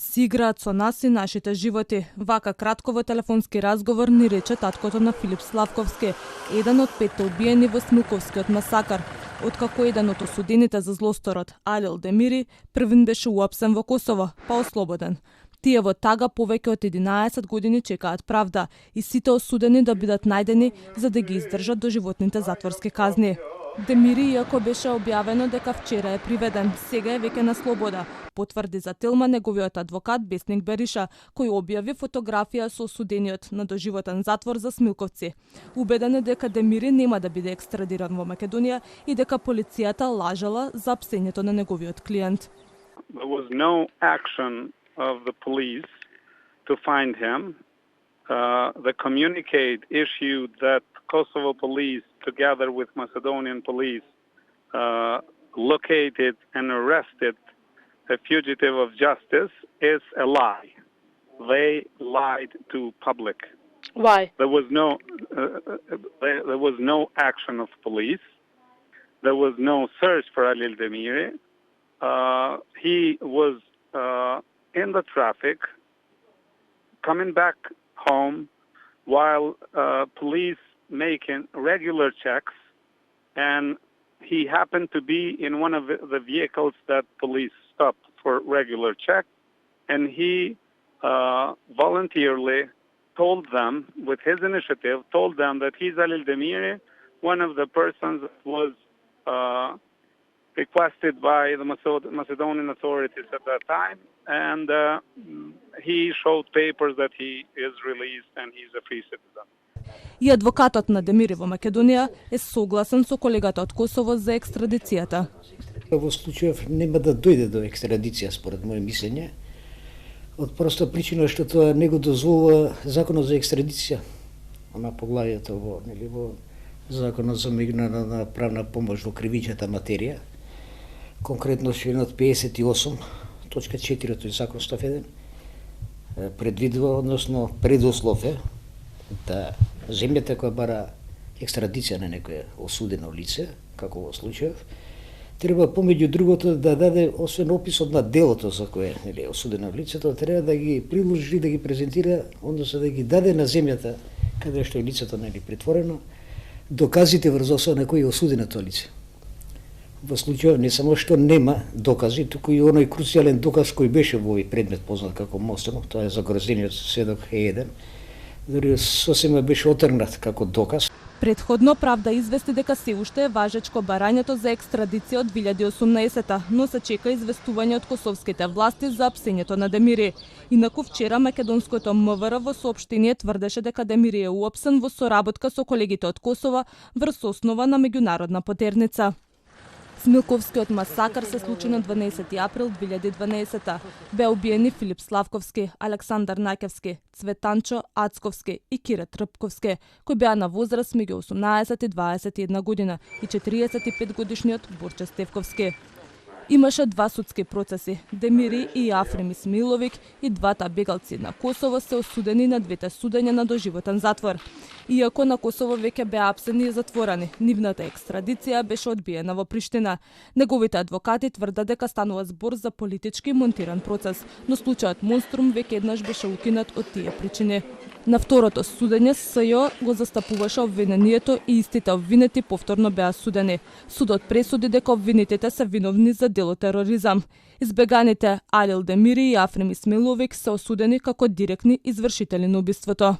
Си играат со нас и нашите животи. Вака кратко во телефонски разговор ни рече таткото на Филип Славковски, еден од 5 убиени во Смилковскиот масакар. Откако еден од осудените за злосторот, Алил Демири, првин беше уапсен во Косово, па ослободен. Тие во тага повеќе од 11 години чекаат правда и сите осудени да бидат најдени за да ги издржат доживотните затворски казни. Демири, иако беше објавено дека вчера е приведен, сега е веќе на слобода, потврди за Телма неговиот адвокат Бесник Бериша, кој објави фотографија со осудениот на доживотен затвор за Смилковци. Убеден е дека Демири нема да биде екстрадиран во Македонија и дека полицијата лажала за апсењето на неговиот клиент. There was no action of the police to find him. The communique issued that Kosovo police, together with Macedonian police, located and arrested a fugitive of justice is a lie. They lied to public. Why? There was no action of police. There was no search for Alil Demiri. He was in the traffic, coming back home while police making regular checks, and he happened to be in one of the vehicles that police stopped for regular check, and he voluntarily told them, with his initiative, told them that he's Alil Demiri, one of the persons that was requested by the Macedonian authorities at that time, and he showed papers that he is released and he's a free citizen. И адвокатот на Демири во Македонија е согласен со колегата од Косово за екстрадицијата. Во случајов нема да дојде до екстрадиција според моје мислење, од проста причина што тоа не го дозволува законот за екстрадиција. Она поглавието во законот за меѓународна правна помош во кривичната материја, конкретно членот 58, точка 4 од закон 101, предвидува, односно предуслов е да земјата која бара екстрадиција на некое осудено лице, како во случајов, треба помеѓу другото да даде, освен описот на делото за кое е осудено лицето, треба да ги приложи, да ги презентира, односно да ги даде на земјата каде што е лицето притворено, доказите врз основа на кој е осудено тоа лице. Во случајов не само што нема докази, туку и оној круцијален доказ кој беше во овој предмет познат како Мостро, тоа е загрозениот сведок Е1, дори сосема беше отргнат како доказ. Предходно правда извести дека се уште е важечко барањето за екстрадиција од 2018, но се чека известување од косовските власти за апсењето на Демири. Инаку вчера македонското МВР во соопштение тврдеше дека Демири е уапсен во соработка со колегите од Косово врз основа на меѓународна потерница. Смилковскиот масакар се случи на 12 април 2012. Беа убиени Филип Славковски, Александар Накевски, Цветанчо Ацковски и Кире Трпковски, кои беа на возраст меѓу 18 и 21 година, и 45 годишниот Борче Стевковски. Имаше два судски процеси. Демири и Африм Исмиловик и двата бегалци на Косово се осудени на двете судења на доживотен затвор. Иако на Косово веќе беа апсени и затворени, нивната екстрадиција беше одбиена во Приштина. Неговите адвокати тврдат дека станува збор за политички монтиран процес, но случајот Монструм веќе еднаш беше укинат од тие причини. На второто судење СЈО го застапуваше обвинението и истите обвинети повторно беа судени. Судот пресуди дека обвинетите се виновни за дело тероризам. Избеганите Алил Демири и Африм Исмиловик се осудени како директни извршители на убиството.